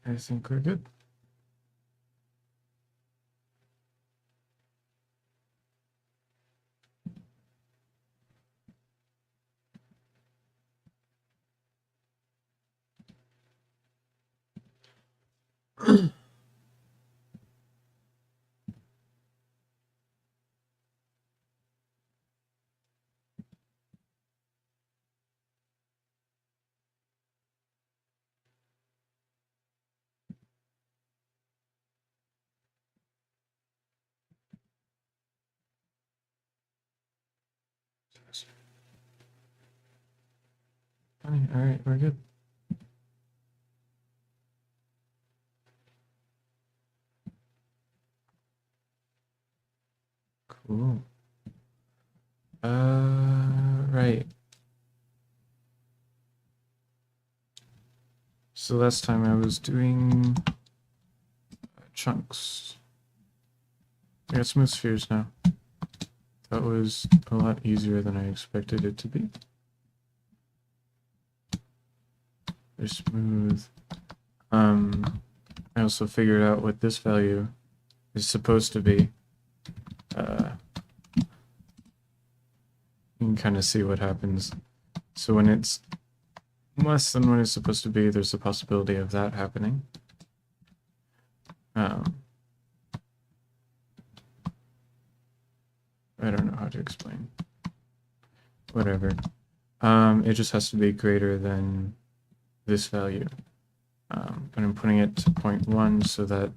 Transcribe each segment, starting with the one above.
I think we're good. All right, we're good. Cool. Right. So last time I was doing chunks. I got smooth spheres now. That was a lot easier than I expected it to be. They're smooth. I also figured out what this value is supposed to be. You can kind of see what happens. So when it's less than what it's supposed to be, there's a possibility of that happening. I don't know how to explain. Whatever. It just has to be greater than this value. But I'm putting it to 0.1 so that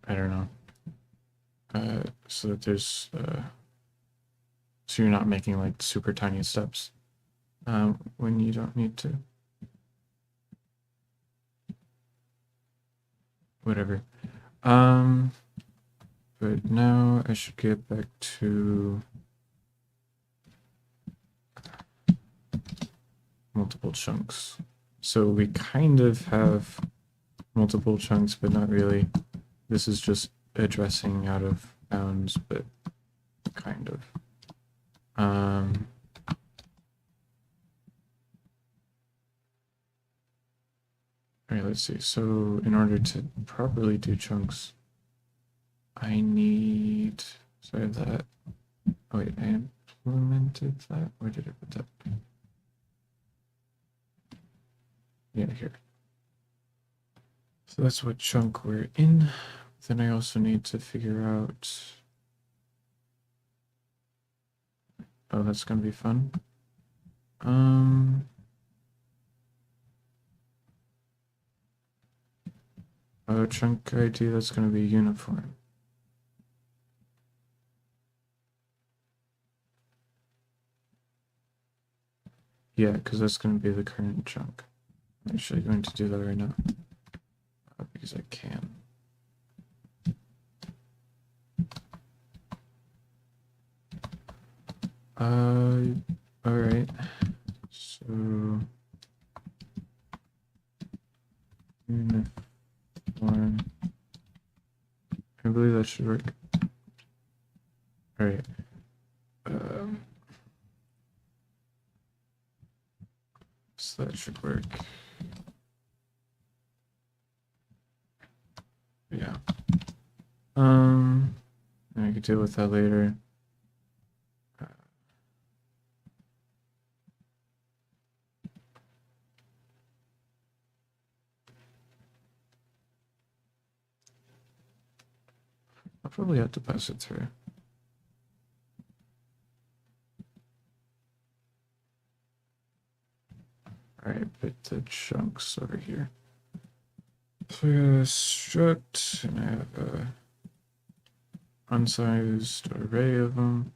I don't know. So that there's so you're not making like super tiny steps when you don't need to. Whatever. But now I should get back to multiple chunks. So we kind of have multiple chunks, but not really. This is just addressing out of bounds, but kind of. All right, let's see. So in order to properly do chunks, I need, so I have that. Oh wait, I implemented that? Where did I put that? Yeah, here. So that's what chunk we're in. Then I also need to figure out, oh, that's gonna be fun. Oh, chunk ID, that's gonna be uniform. Yeah, because that's gonna be the current chunk. I'm actually going to do that right now because I can. All right. So uniform. I believe that should work. All right. So that should work. Yeah. I could deal with that later. I'll probably have to pass it through. All right, put the chunks over here. So we got a struct, and I have a unsized array of them.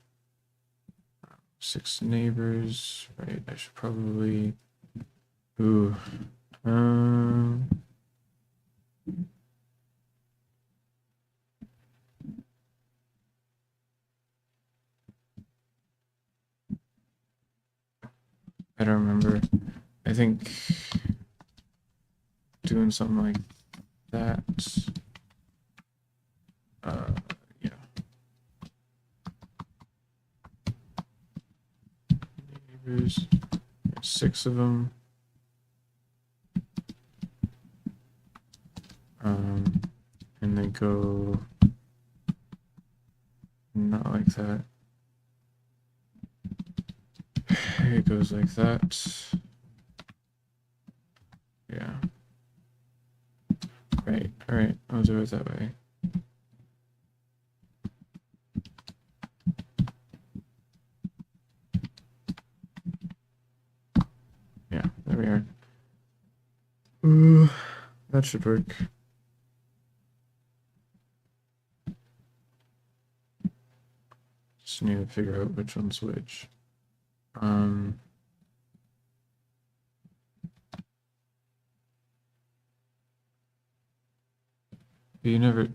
6 neighbors, right? I should probably, ooh, I don't remember. I think doing something like that. Yeah. neighbors. There's 6 of them. And they go not like that. It goes like that. Yeah. Right, alright, I'll do it that way. Yeah, there we are. Ooh, that should work. Just need to figure out which one's which.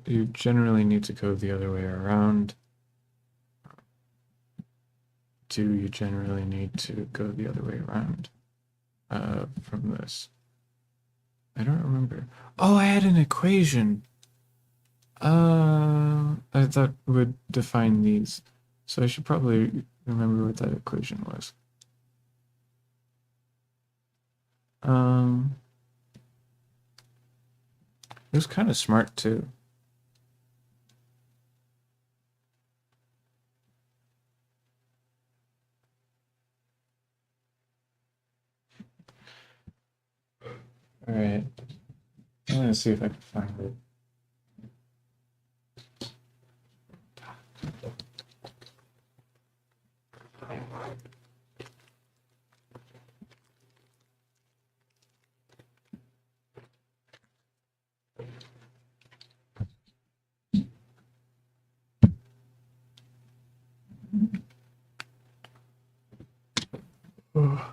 You generally need to go the other way around. 2, you generally need to go the other way around from this. I don't remember. Oh, I had an equation. That would define these. So I should probably remember what that equation was. It was kind of smart too. All right. I'm gonna see if I can find it. Oh.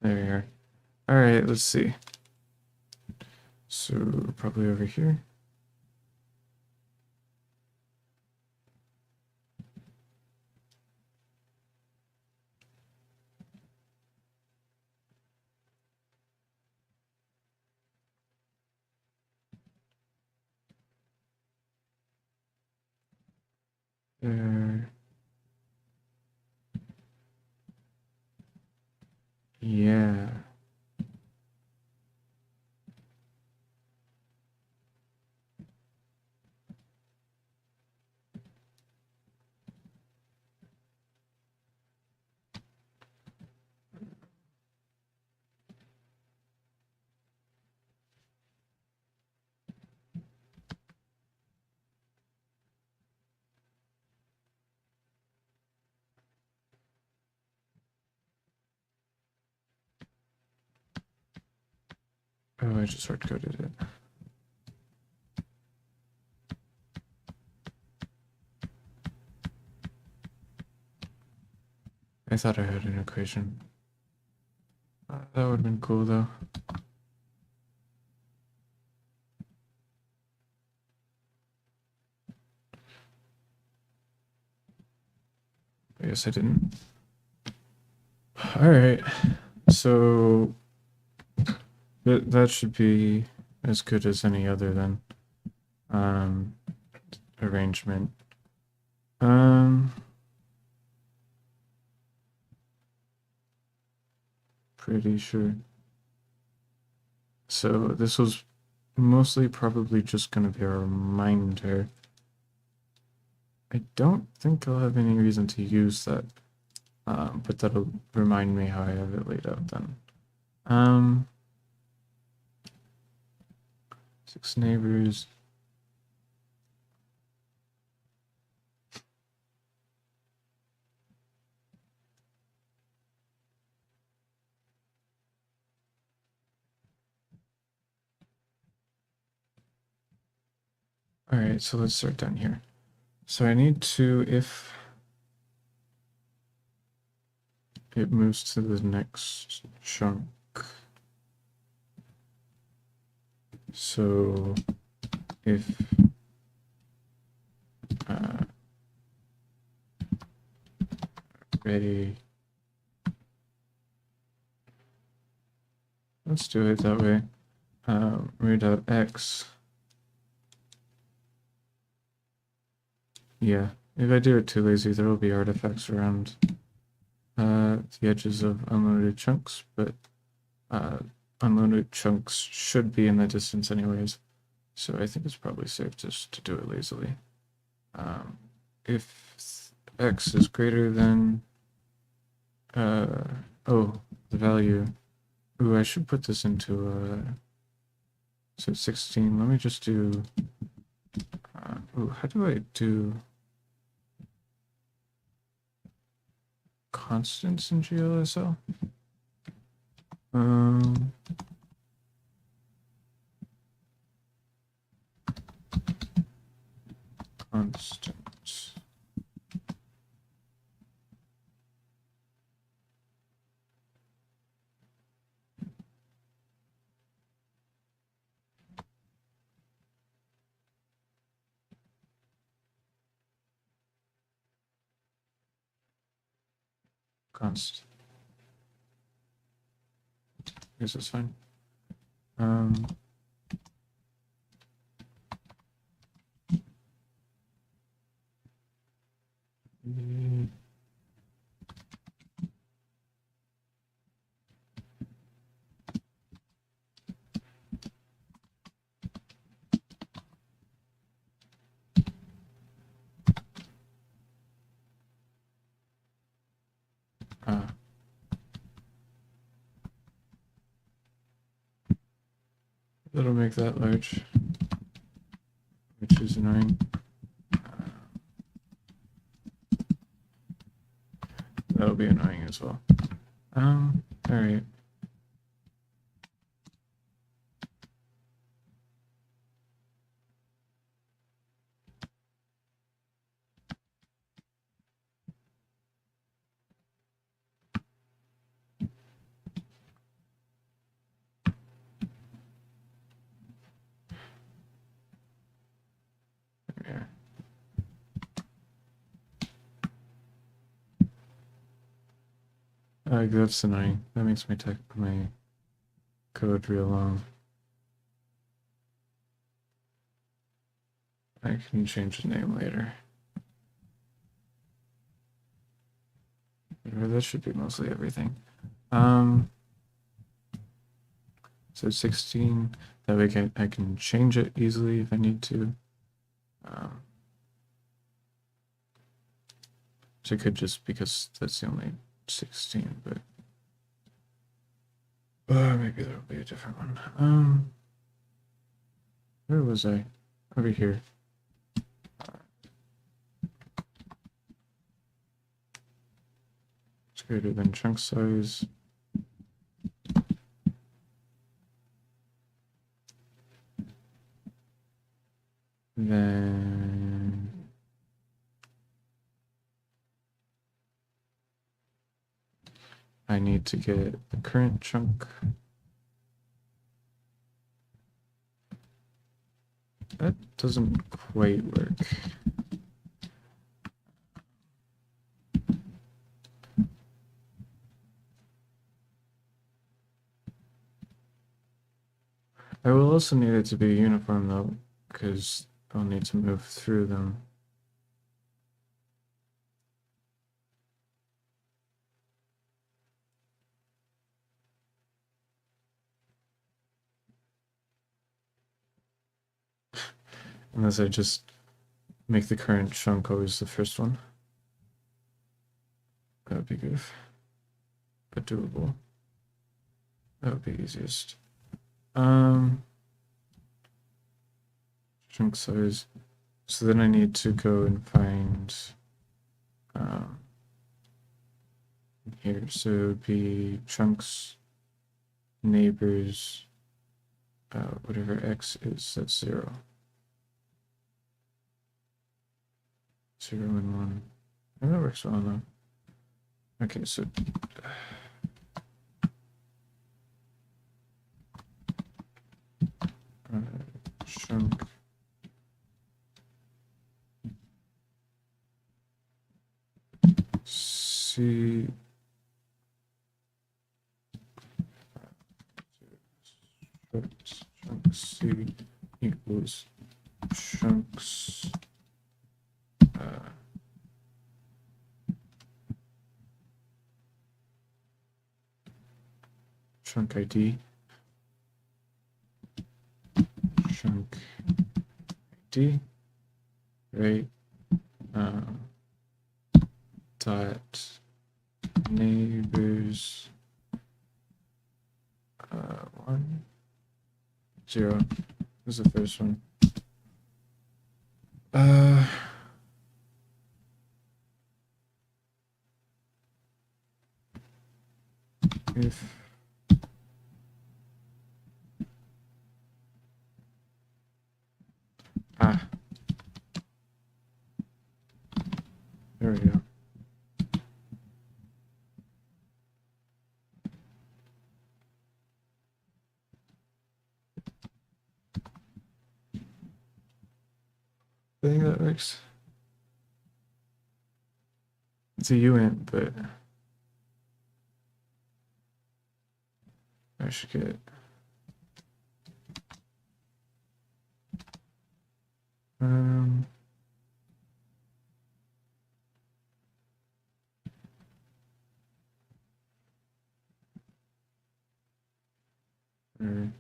There we are. All right, let's see. So probably over here. There. Yeah. Oh, I just hard-coded it. I thought I had an equation. That would have been cool though. I guess I didn't. All right, so that should be as good as any other then. Arrangement. Pretty sure. So this was mostly probably just going to be a reminder. I don't think I'll have any reason to use that, but that'll remind me how I have it laid out then. 6 neighbors. All right, so let's start down here. So I need to, if it moves to the next chunk. So if array, let's do it that way. Array.x Yeah, if I do it too lazy, there will be artifacts around the edges of unloaded chunks, but unloaded chunks should be in the distance anyways, so I think it's probably safe just to do it lazily. If x is greater than oh, the value. Ooh, I should put this into so 16. Let me just do ooh, how do I do constants in GLSL? Constants. Const. I guess that's fine. That'll make that large, which is annoying. That'll be annoying as well. All right. Yeah. That's annoying. That makes my code real long. I can change the name later. That should be mostly everything. So 16, that way I can change it easily if I need to. So I could just, because that's the only 16, but maybe there'll be a different one. Where was I? Over here. It's greater than chunk size. Then I need to get the current chunk. That doesn't quite work. I will also need it to be uniform though, because I'll need to move through them. Unless I just make the current chunk always the first one. That would be good, but doable. That would be easiest. Chunk size. So then I need to go and find here. So it would be chunks, neighbors, whatever x is, that's 0. 0 and 1. Oh, that works well though. Okay, so chunk C chunk C equals chunks chunk ID, chunk ID, right? Dot neighbors 1 0. This is the first one. If there we go. I think that works. It's a uint, but I should get or,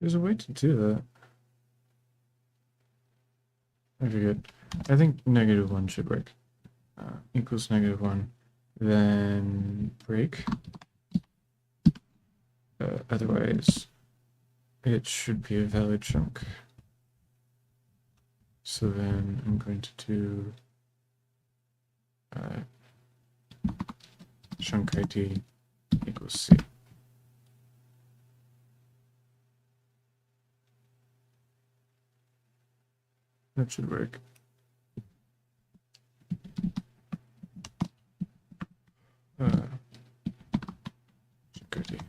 there's a way to do that. I forget. I think -1 should work. Equals -1, then break. Otherwise, it should be a valid chunk. So then I'm going to do chunk ID equals C. That should work. Chunk ID.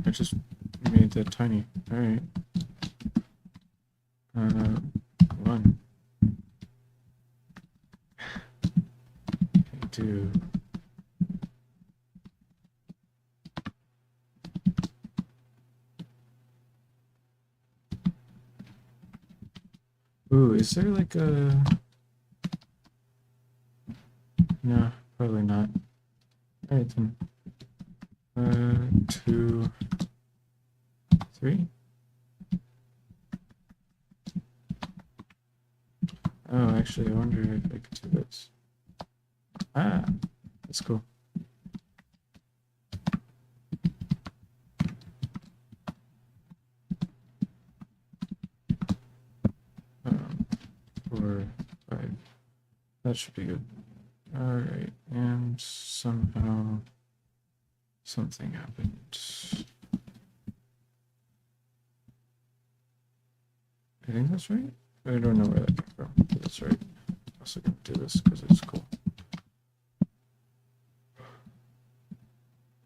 I just made that tiny. All right. 1. 2. Ooh, is there like a... No, probably not. All right then. 2, 3. Oh, actually, I wonder if I could do this. That's cool. Four, 5. That should be good. All right, and somehow something happened. I think that's right. I don't know where that came from, but that's right. I'm also gonna do this because it's cool.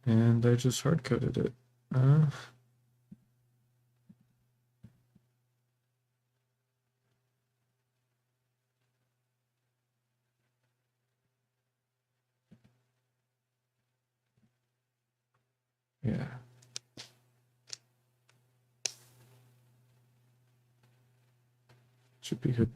And I just hard coded it. Yeah. Should be good.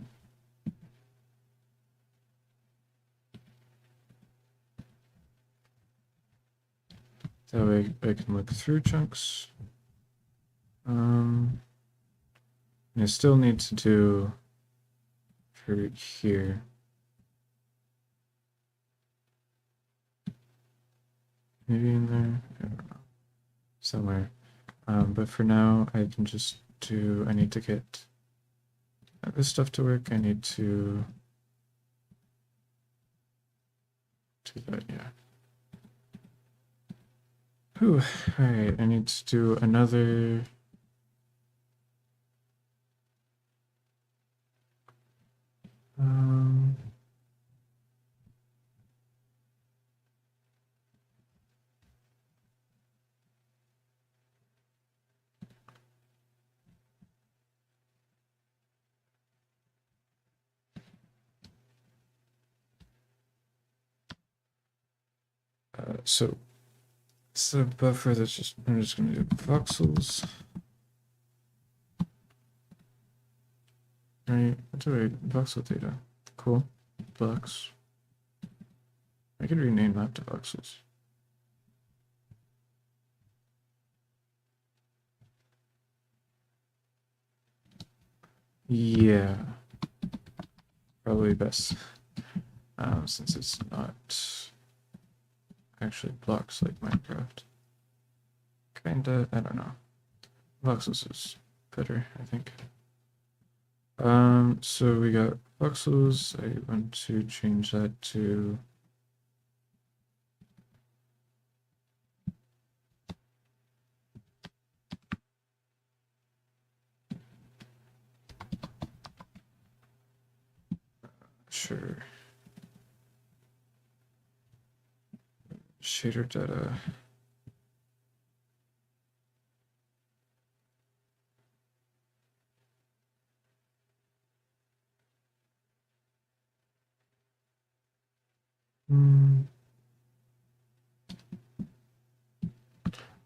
That way I can look through chunks. I still need to do for here. Maybe in there. somewhere. But for now, I can just do, I need to get this stuff to work. I need to do that, yeah. Whew, alright, I need to do another. So it's a buffer that's just, I'm just gonna do voxels. Right, that's alright, voxel data. Cool. Vox. I could rename that to voxels. Yeah. Probably best. Since it's not actually blocks like Minecraft. Kinda, I don't know. Voxels is better, I think. So we got voxels. I want to change that to sure. Shader data.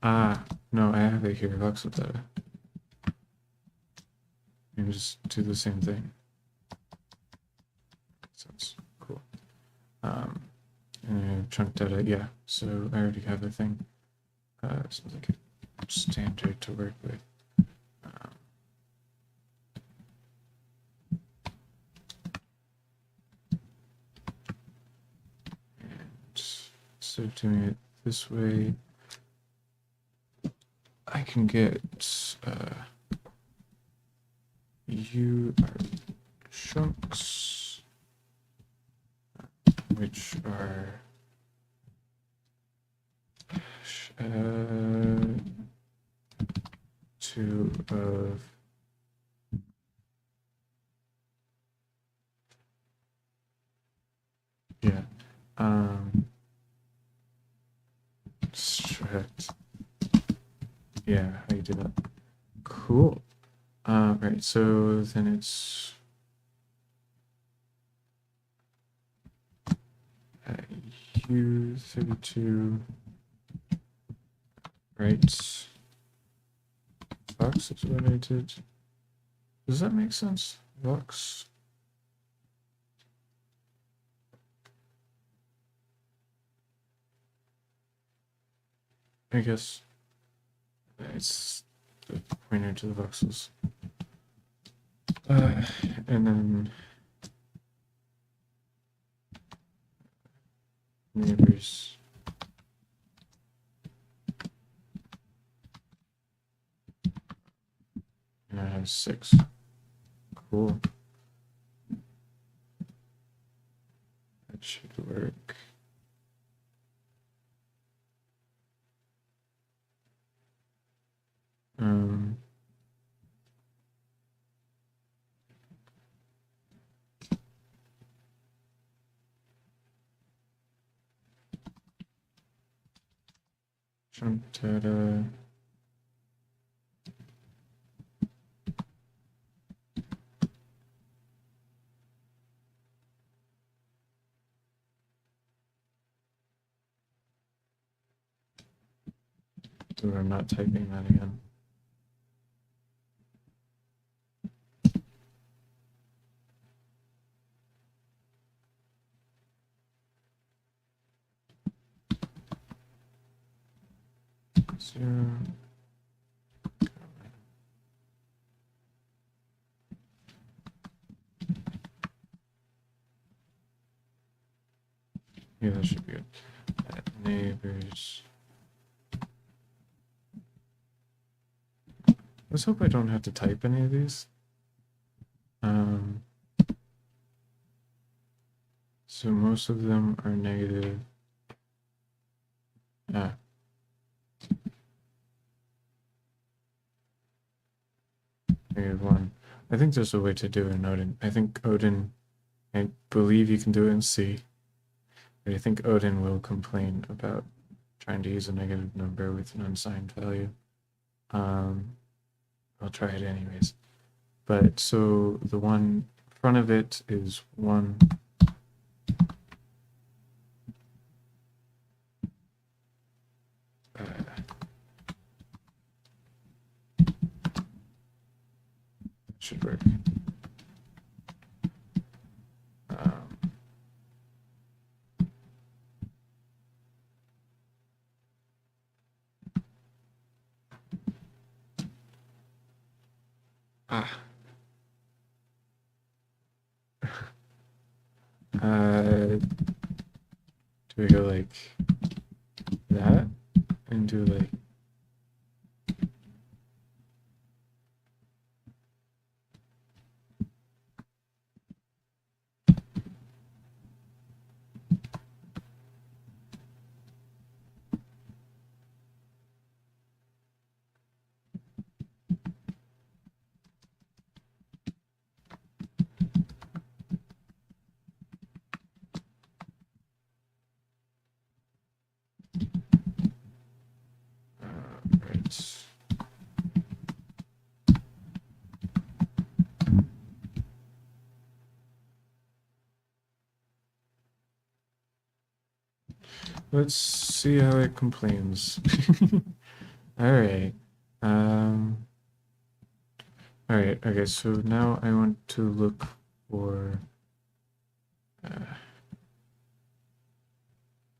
Ah, no, I have it here, voxel data. And just do the same thing. Sounds cool. And chunk data, yeah. So I already have the thing. Sounds like a standard to work with. And instead of doing it this way, I can get U are chunks, which are two of yeah struct, yeah, how you do that. Cool. Right, so then it's U32, right? Vox is related. Does that make sense? Vox. I guess it's the pointer to the voxels. And then neighbors. And I have 6. Cool. That should work. Chunk data. So I'm not typing that again. Zero. Yeah, that should be good. Neighbors. Let's hope I don't have to type any of these. So most of them are negative. -1. I think there's a way to do it in Odin. I think Odin, I believe you can do it in C. But I think Odin will complain about trying to use a negative number with an unsigned value. I'll try it anyways. But so the one in front of it is 1. Should work. Do we go like that and do like right. Let's see how it complains. All right. All right. Okay. So now I want to look for.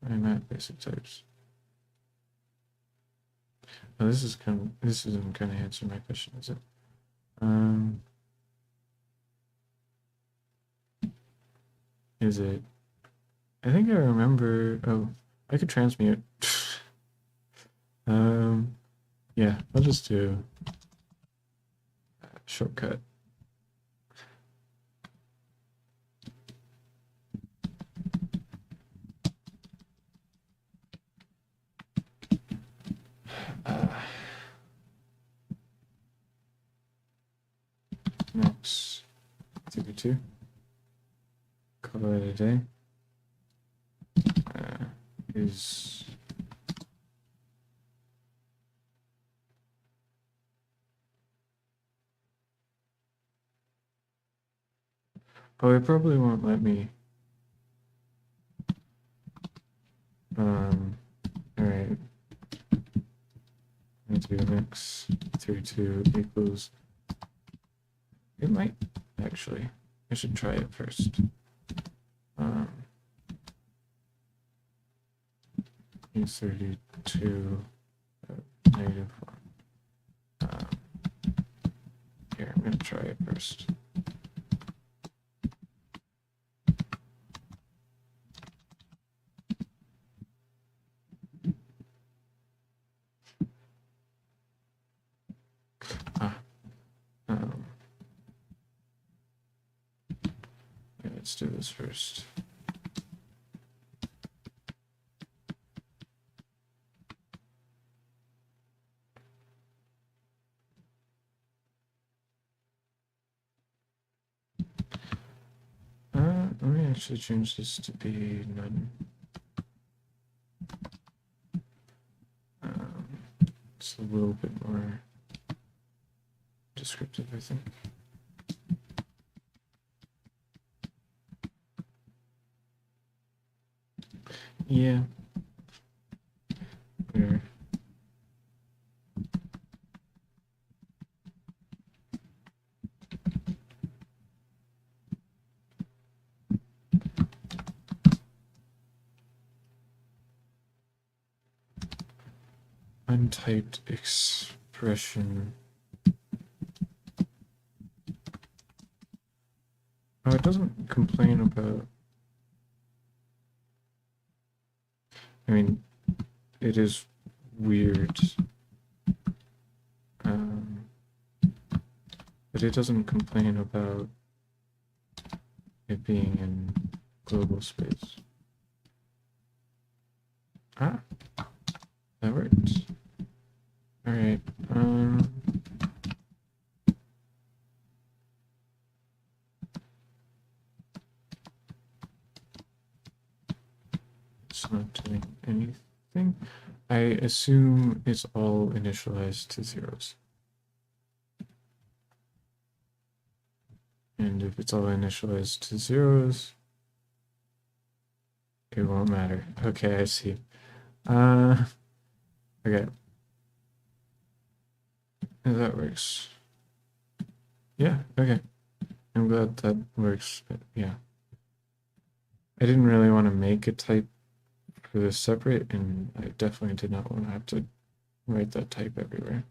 I'm at basic types. Oh, this isn't kind of answering my question, is it? Is it? I think I remember. Oh, I could transmute. Yeah, I'll just do shortcut. Next 32. Call it a day. Is oh, it probably won't let me. All right. Need to do mix 32 equals. It might actually. I should try it first. E32 -1. Here, I'm gonna try it first. Let's do this first. Let me actually change this to be none. It's a little bit more descriptive, I think. Yeah. Where? Untyped expression. Oh, it doesn't complain about. I mean, it is weird. but it doesn't complain about it being in global space. Ah, that works. All right. It's not doing anything. I assume it's all initialized to zeros. And if it's all initialized to zeros, it won't matter. Okay, I see. Okay. That works. Yeah, okay. I'm glad that works. But yeah. I didn't really want to make a type for this separate, and I definitely did not want to have to write that type everywhere.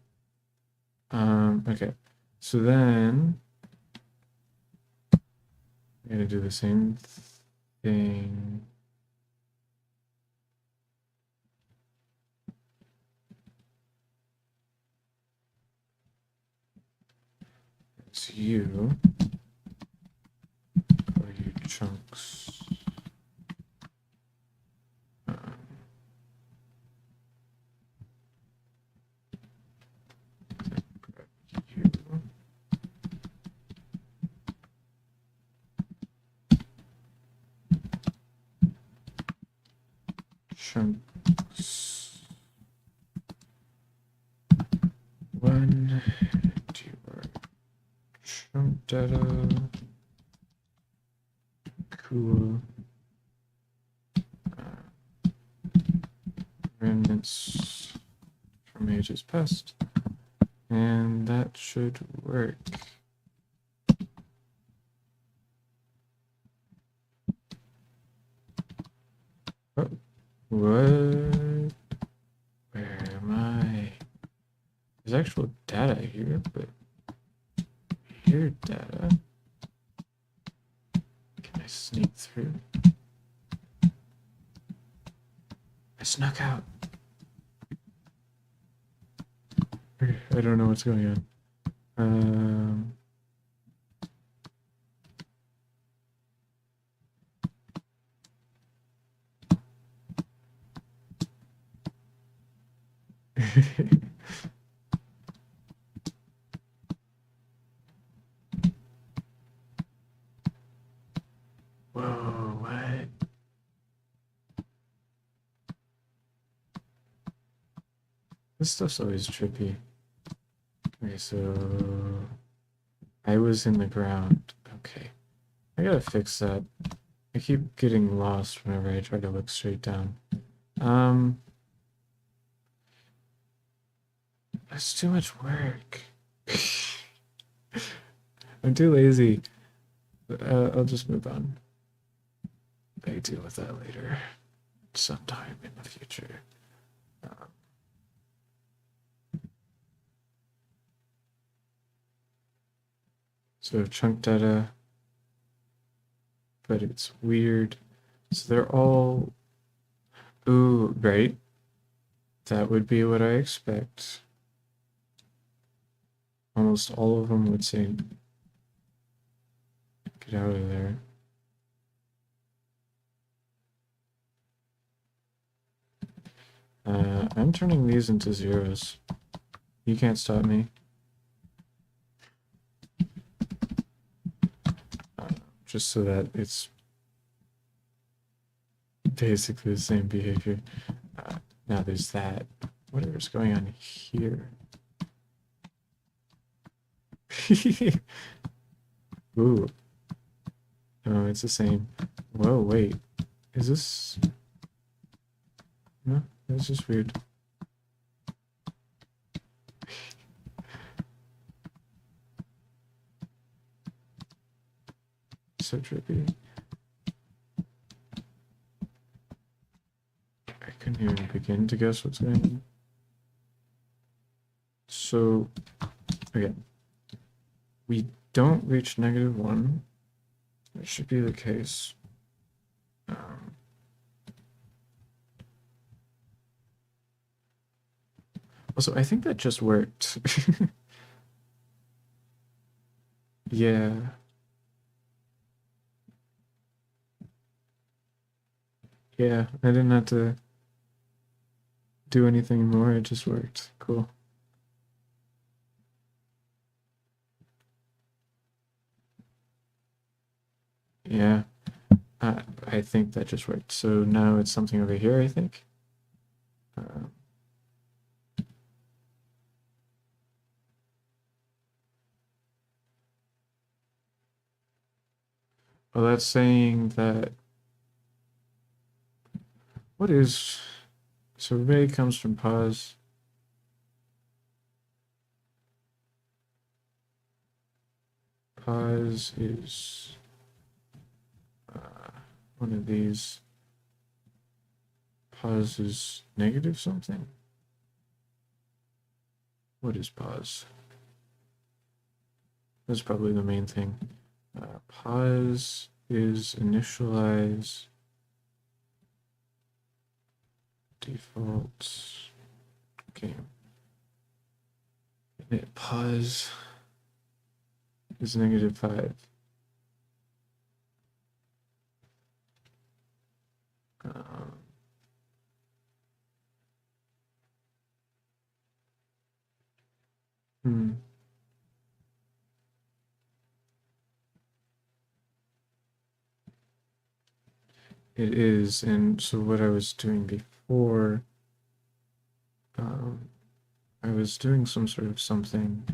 Okay. So then I'm gonna do the same thing. It's you. Call you chunks. You. Chunks. One. Chunk data. Cool. Remnants from ages past. And that should work. Oh, what? Where am I? There's actual data here, but here data. Can I sneak through? I snuck out. I don't know what's going on. Whoa, what? This stuff's always trippy. Okay, so I was in the ground. Okay. I gotta fix that. I keep getting lost whenever I try to look straight down. That's too much work. I'm too lazy. I'll just move on. I deal with that later. Sometime in the future. So chunk data, but it's weird. So they're all, ooh, right? That would be what I expect. Almost all of them would say, get out of there. I'm turning these into zeros. You can't stop me. Just so that it's basically the same behavior. Now there's that. Whatever's going on here. Ooh. No, it's the same. Whoa, wait. Is this... No, that's just weird. So trippy. I couldn't even begin to guess what's going on. So, okay. We don't reach -1. That should be the case. Also, I think that just worked. Yeah. Yeah, I didn't have to do anything more, it just worked. Cool. Yeah, I think that just worked. So now it's something over here, I think. Uh, well, that's saying that. What is. So ray comes from pause. Pause is one of these. Pause is negative something. What is pause? That's probably the main thing. Pause is initialize default game. Pause is -5. Um, hmm. It is, and so what I was doing before, I was doing some sort of something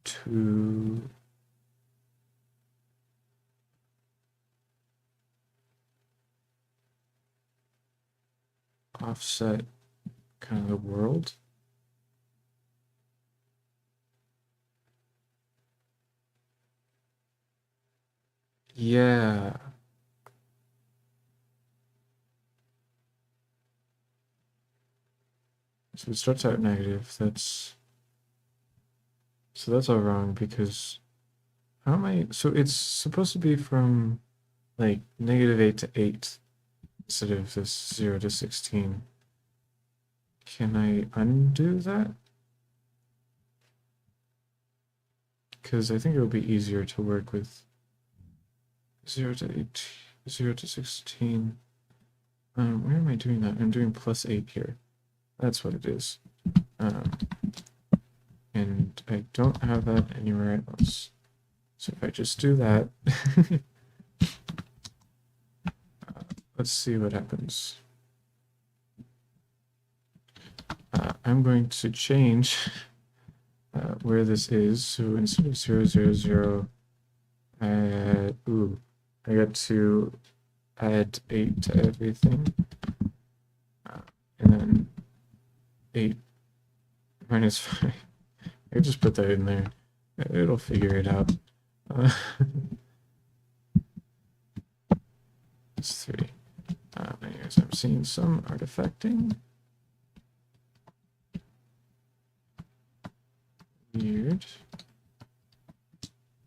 to offset kind of the world. Yeah. So it starts out negative. So that's all wrong because how am I? So it's supposed to be from like -8 to 8 instead of this 0 to 16. Can I undo that? Because I think it would be easier to work with 0 to 8, 0 to 16. Where am I doing that? I'm doing +8 here. That's what it is. And I don't have that anywhere else. So if I just do that, let's see what happens. I'm going to change where this is. So instead of 0, 0, 0, I got to add 8 to everything. And then 8 minus 5. I just put that in there. It'll figure it out. It's 3. Anyways, I'm seeing some artifacting. Weird.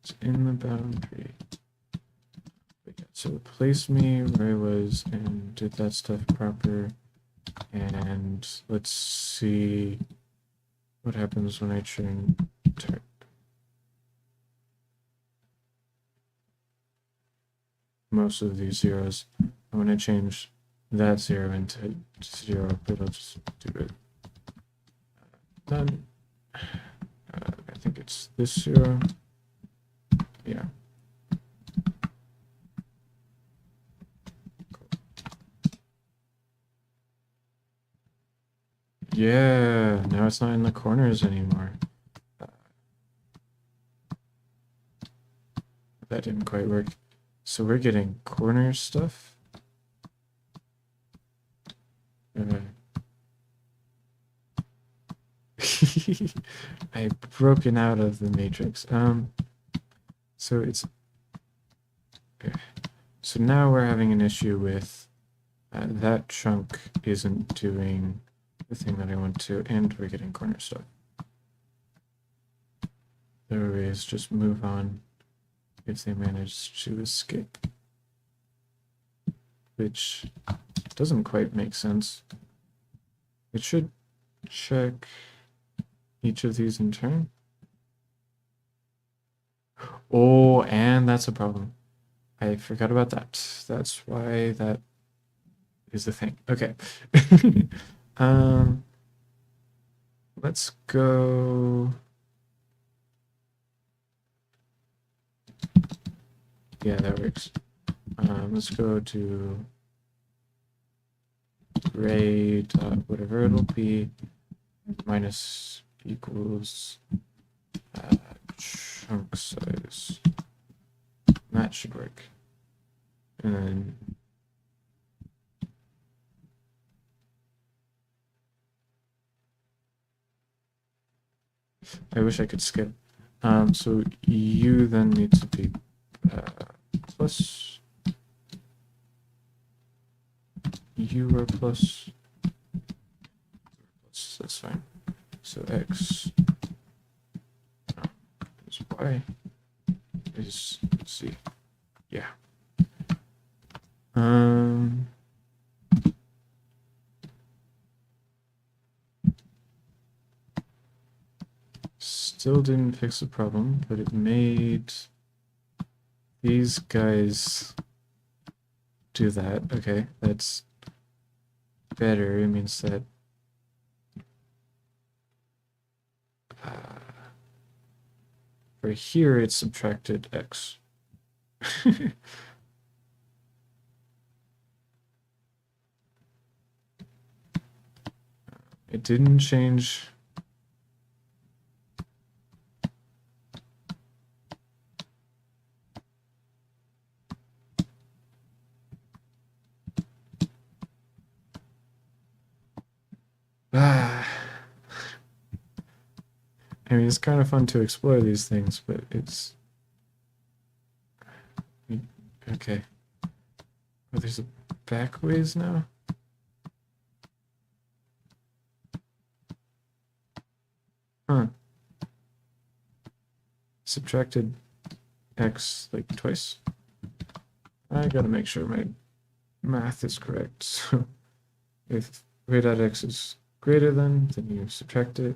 It's in the boundary. But yeah, so it placed me where I was and did that stuff proper. And let's see what happens when I turn most of these zeros. I'm going to change that 0 into 0, but I'll just do it. Done. I think it's this 0. Yeah. Yeah, now it's not in the corners anymore. That didn't quite work. So we're getting corner stuff. I've broken out of the matrix. So it's okay. So now we're having an issue with that chunk isn't doing the thing that I want to, and we're getting corner stuff. The arrays just move on if they manage to escape, which doesn't quite make sense. It should check each of these in turn. Oh, and that's a problem. I forgot about that. That's why that is the thing. Okay. um, let's go. Yeah, that works. Let's go to gray dot whatever it'll be minus equals chunk size. That should work. And then I wish I could skip. So U then needs to be plus U or plus. That's fine. So X is Y is Z. Yeah. Still didn't fix the problem, but it made these guys do that. Okay, that's better. It means that for here it subtracted X. It didn't change. I mean, it's kind of fun to explore these things, but it's okay. Oh, there's a back ways now. Huh. Subtracted X like twice. I gotta make sure my math is correct. So if y.x is greater than, then you subtract it.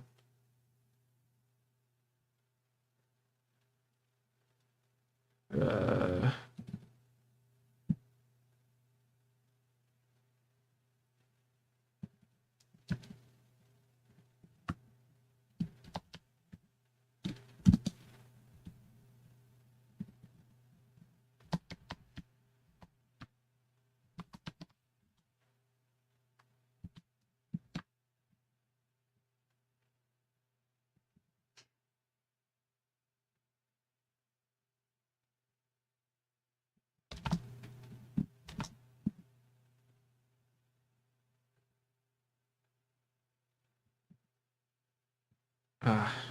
Ah.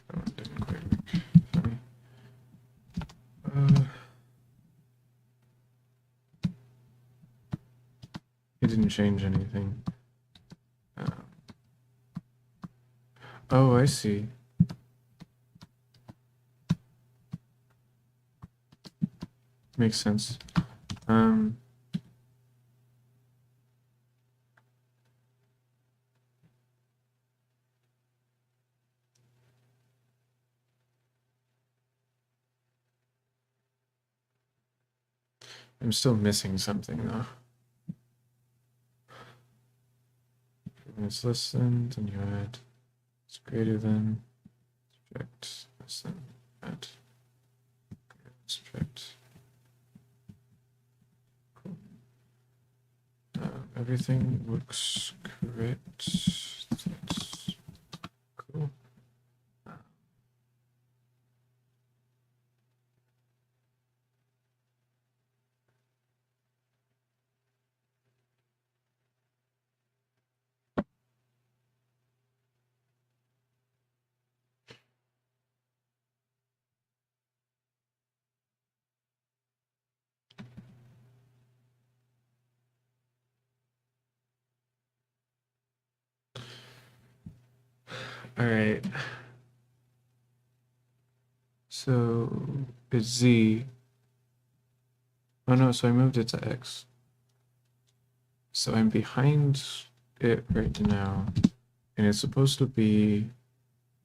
That one didn't quite work. Funny. It didn't change anything. Oh, I see. Makes sense. I'm still missing something though. When it's less than, then you add. It's greater than. Subtract. Less than. Add. Subtract. Cool. Everything looks correct. That's cool. All right. So it's Z. Oh no, so I moved it to X. So I'm behind it right now. And it's supposed to be,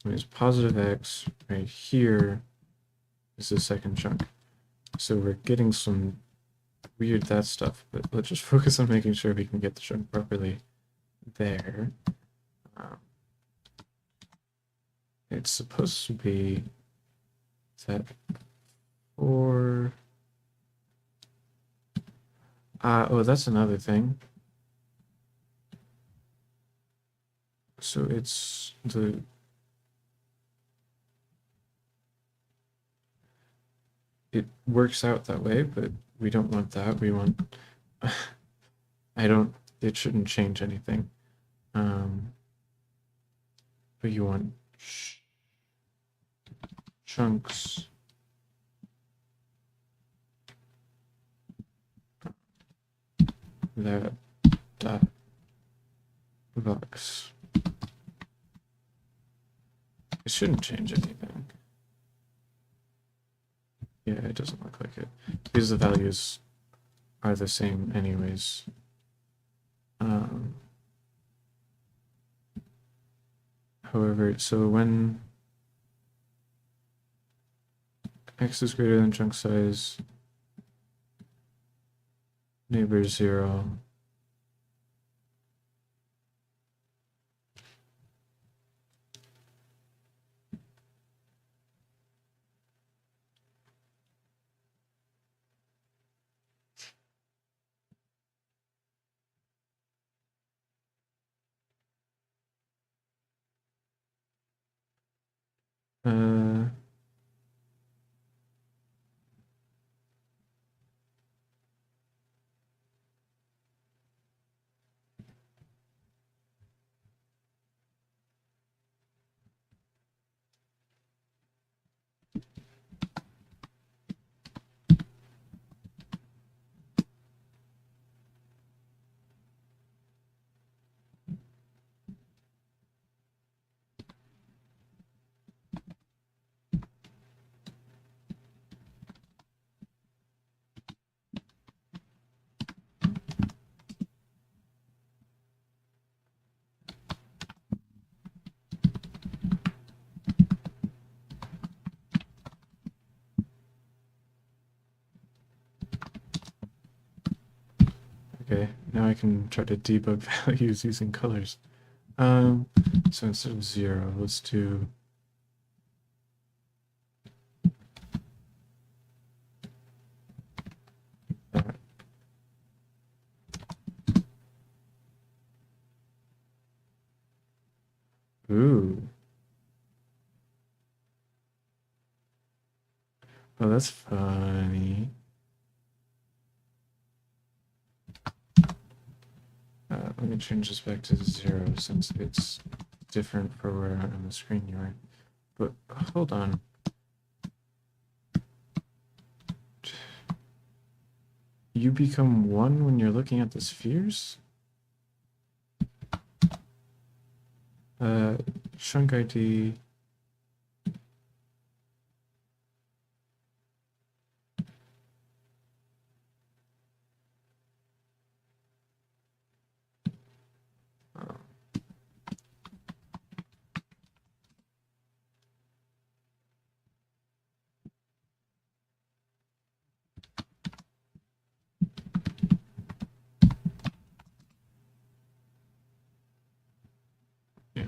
when it's positive X, right here is the second chunk. So we're getting some weird that stuff, but let's just focus on making sure we can get the chunk properly there. It's supposed to be that 4. Oh, that's another thing. So it's it works out that way, but we don't want that. We want, it shouldn't change anything. But you want chunks that dot vox. It shouldn't change anything. Yeah, it doesn't look like it. Because the values are the same anyways. However, so when x is greater than chunk size, neighbor 0, uh, okay, now I can try to debug values using colors. So instead of 0, let's do that. Ooh. Oh, that's funny. Let me change this back to 0 since it's different for where on the screen you are. But hold on. You become 1 when you're looking at the spheres? Chunk ID. Yeah.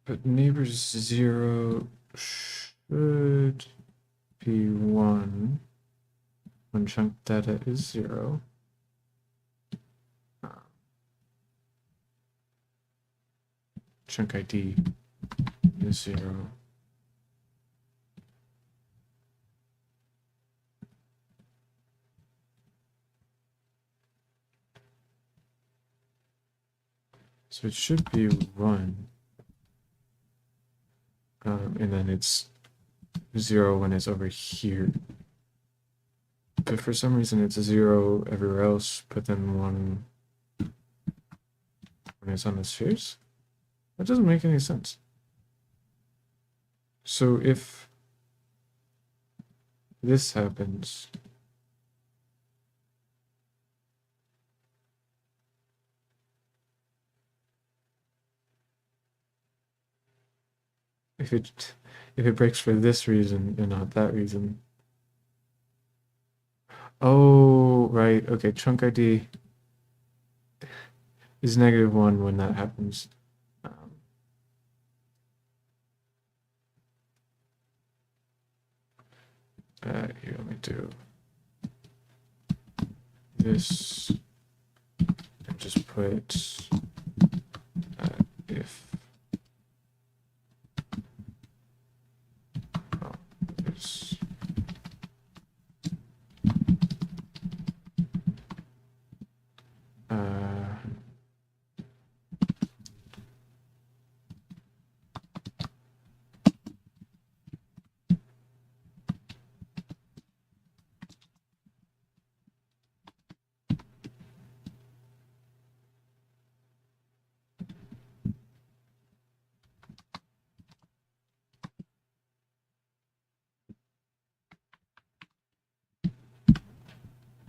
But neighbors 0 should be 1 when chunk data is 0. Chunk ID is 0. So it should be 1. And then it's 0 when it's over here. But for some reason it's 0 everywhere else, but then 1 when it's on the spheres? That doesn't make any sense. So if this happens, if it breaks for this reason and not that reason. Oh, right. Okay, chunk ID is -1 when that happens. Here, let me do this and just put if this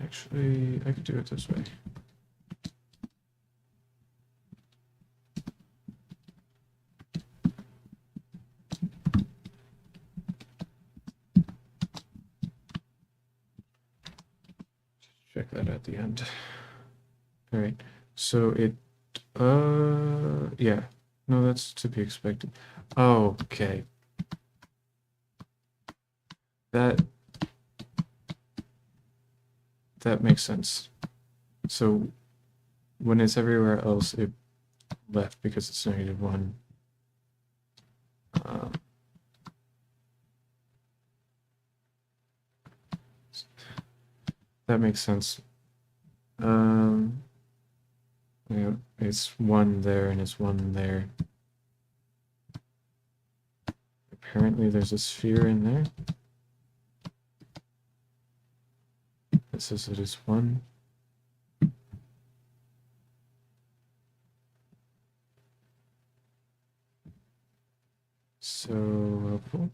actually, I could do it this way. Check that at the end. All right, so it, yeah, no, that's to be expected. Okay. That makes sense. So when it's everywhere else, it left because it's -1. That makes sense. Yeah, it's 1 there and it's 1 there. Apparently there's a sphere in there. It says it is 1. So helpful.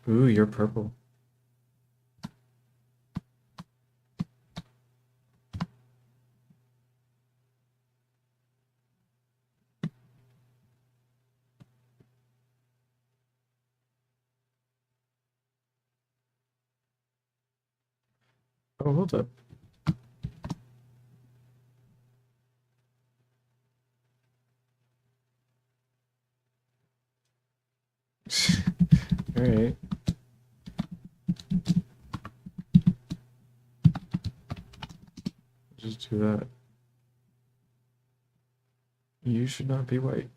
Ooh, you're purple. Oh, hold up. All right. Just do that. You should not be white.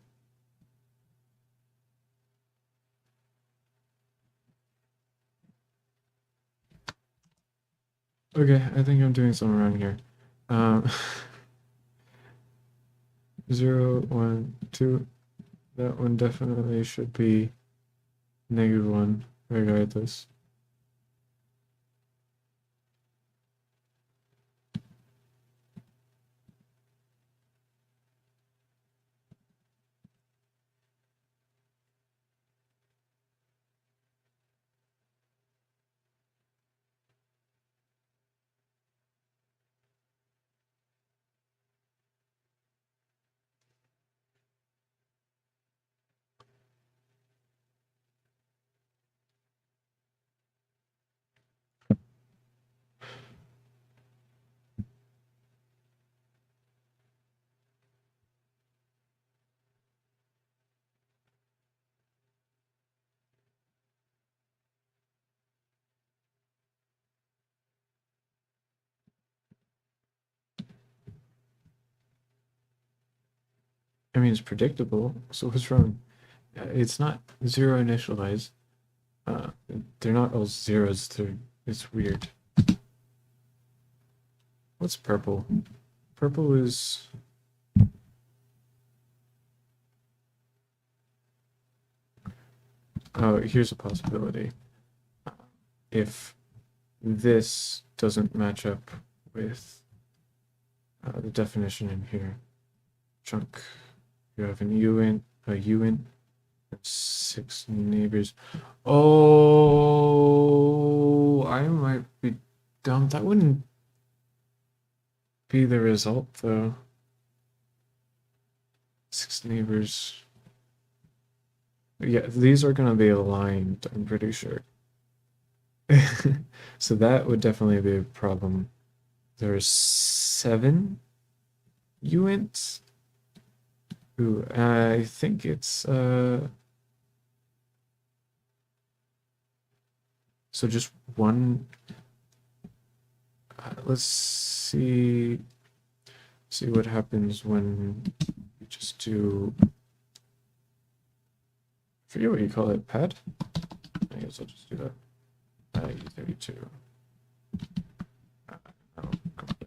Okay, I think I'm doing something wrong here. 0, 1, 2. That one definitely should be -1 regardless. I mean, it's predictable, so what's wrong? It's not 0 initialized. They're not all zeros. It's weird. What's purple? Purple is... Oh, here's a possibility. If this doesn't match up with the definition in here. Chunk. You have an uint, a uint, and 6 neighbors. Oh, I might be dumb. That wouldn't be the result, though. 6 neighbors. Yeah, these are going to be aligned, I'm pretty sure. So that would definitely be a problem. There's 7 uints. Ooh, I think it's so just one. Let's see what happens when we just do. I forget what you call it, pad. I guess I'll just do that. E32. Oh, come on.